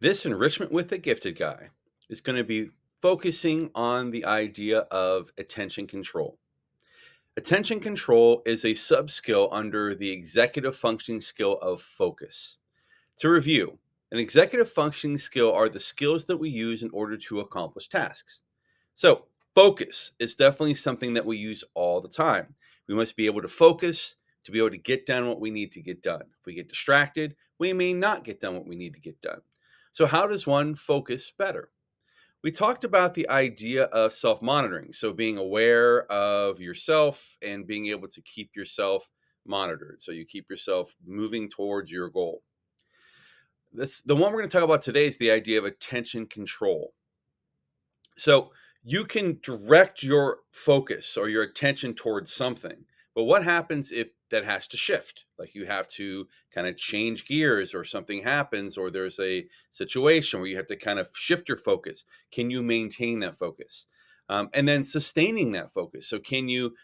This enrichment with the gifted guy is going to be focusing on the idea of attention control. Attention control is a sub skill under the executive functioning skill of focus. To review, an executive functioning skill are the skills that we use in order to accomplish tasks. So, focus is definitely something that we use all the time. We must be able to focus to be able to get done what we need to get done. If we get distracted, we may not get done what we need to get done. So, how does one focus better? We talked about the idea of self monitoring. So, being aware of yourself and being able to keep yourself monitored. So, you keep yourself moving towards your goal. The one we're going to talk about today is the idea of attention control. So you can direct your focus or your attention towards something. But what happens if that has to shift? Like you have to kind of change gears or something happens or there's a situation where you have to kind of shift your focus. Can you maintain that focus? And then sustaining that focus. So can you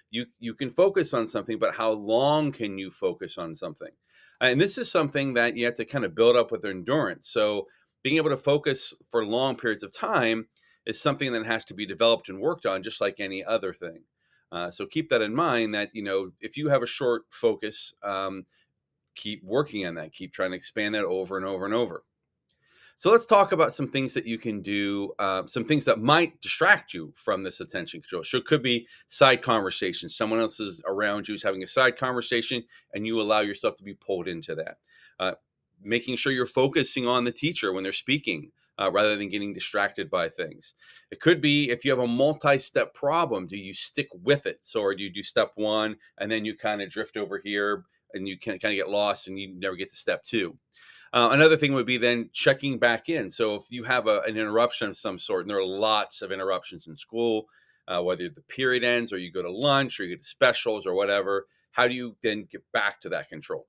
can focus on something, but how long can you focus on something? And this is something that you have to kind of build up with endurance. So being able to focus for long periods of time is something that has to be developed and worked on, just like any other thing. So keep that in mind. That if you have a short focus, keep working on that. Keep trying to expand that over and over and over. So let's talk about some things that you can do, some things that might distract you from this attention control. So it could be side conversations. Someone else is around you is having a side conversation, and you allow yourself to be pulled into that. Uh, Making sure you're focusing on the teacher when they're speaking. Rather than getting distracted by things. It could be if you have a multi-step problem, do you stick with it? So, or do you do step one and then you kind of drift over here and you can kind of get lost and you never get to step two? Another thing would be then checking back in. So if you have an interruption of some sort, and there are lots of interruptions in school, whether the period ends or you go to lunch or you get to specials or whatever, how do you then get back to that control?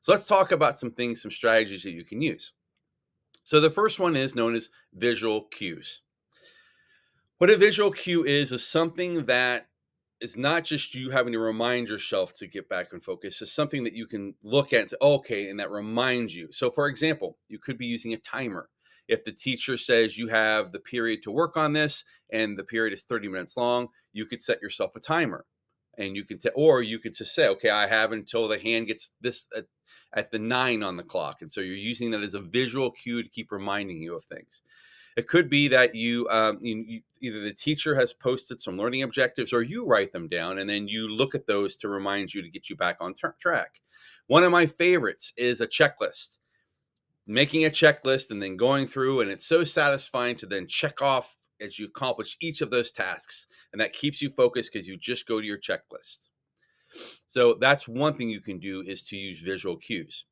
So let's talk about some things, some strategies that you can use. So the first one is known as visual cues. What a visual cue is something that is not just you having to remind yourself to get back in focus. It's something that you can look at and say, "Oh, okay, and that reminds you. So for example, you could be using a timer. If the teacher says you have the period to work on this and the period is 30 minutes long, you could set yourself a timer. And you can or you could just say, okay, I have until the hand gets this at the 9 on the clock. And so you're using that as a visual cue to keep reminding you of things. It could be that either the teacher has posted some learning objectives or you write them down and then you look at those to remind you to get you back on track. One of my favorites is a checklist. Making a checklist and then going through, and it's so satisfying to then check off as you accomplish each of those tasks. And that keeps you focused because you just go to your checklist. So that's one thing you can do is to use visual cues.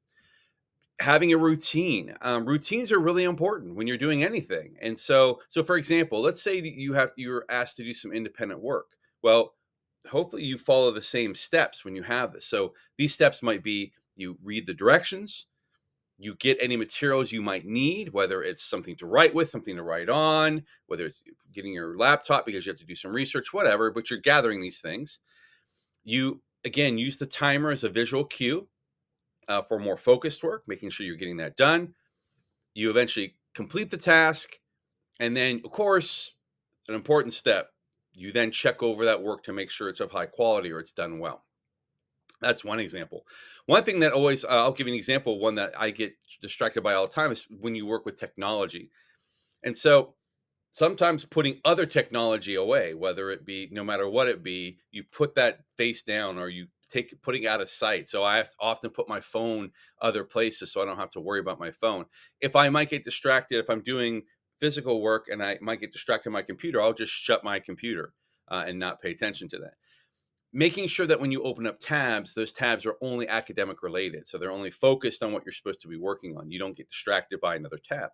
Having a routine. Routines are really important when you're doing anything. And so for example, let's say that you're asked to do some independent work. Well, hopefully you follow the same steps when you have this. So these steps might be you read the directions, you get any materials you might need, whether it's something to write with, something to write on, whether it's getting your laptop because you have to do some research, whatever, but you're gathering these things. You, again, use the timer as a visual cue for more focused work, making sure you're getting that done. You eventually complete the task. And then, of course, an important step, you then check over that work to make sure it's of high quality or it's done well. That's one example. One thing that always, I'll give you an example, one that I get distracted by all the time is when you work with technology. And so sometimes putting other technology away, whether it be, no matter what it be, you put that face down or you take putting out of sight. So I have to often put my phone other places so I don't have to worry about my phone. If I might get distracted, if I'm doing physical work and I might get distracted on my computer, I'll just shut my computer and not pay attention to that. Making sure that when you open up tabs, those tabs are only academic related. So they're only focused on what you're supposed to be working on. You don't get distracted by another tab.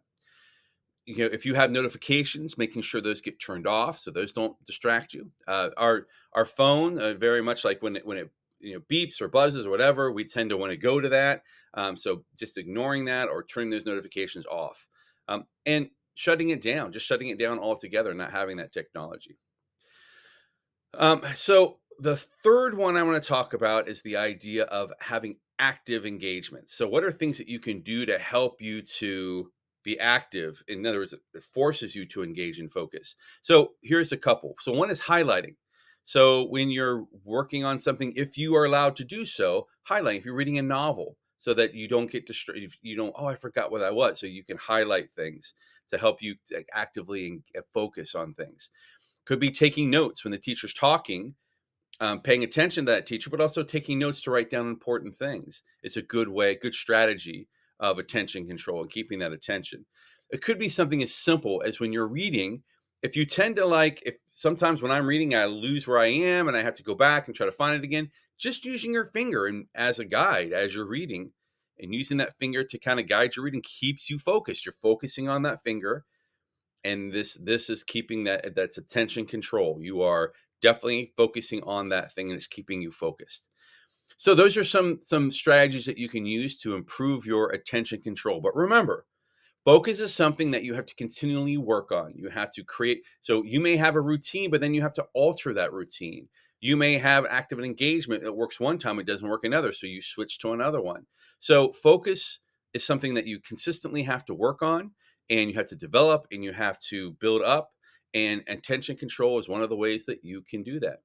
If you have notifications, making sure those get turned off so those don't distract you. Our phone, very much like when it beeps or buzzes or whatever, we tend to want to go to that. So just ignoring that or turning those notifications off, and shutting it down, just shutting it down altogether, not having that technology. So the third one I want to talk about is the idea of having active engagement. So what are things that you can do to help you to be active. In other words, it forces you to engage in focus. So here's a couple. So one is highlighting. So when you're working on something, if you are allowed to do so, highlight. If you're reading a novel, so that you don't get distracted, you don't, oh, I forgot what that was. So you can highlight things to help you actively focus on things. Could be taking notes when the teacher's talking, paying attention to that teacher, but also taking notes to write down important things. It's a good way, good strategy of attention control and keeping that attention. It could be something as simple as when you're reading. If you tend to if sometimes when I'm reading, I lose where I am and I have to go back and try to find it again, just using your finger and as a guide as you're reading and using that finger to kind of guide your reading keeps you focused. You're focusing on that finger, and this is keeping that's attention control. You are definitely focusing on that thing and it's keeping you focused. So those are some strategies that you can use to improve your attention control. But remember, focus is something that you have to continually work on. You have to create. So you may have a routine, but then you have to alter that routine. You may have active engagement that works one time, it doesn't work another. So you switch to another one. So focus is something that you consistently have to work on, and you have to develop and you have to build up. And attention control is one of the ways that you can do that.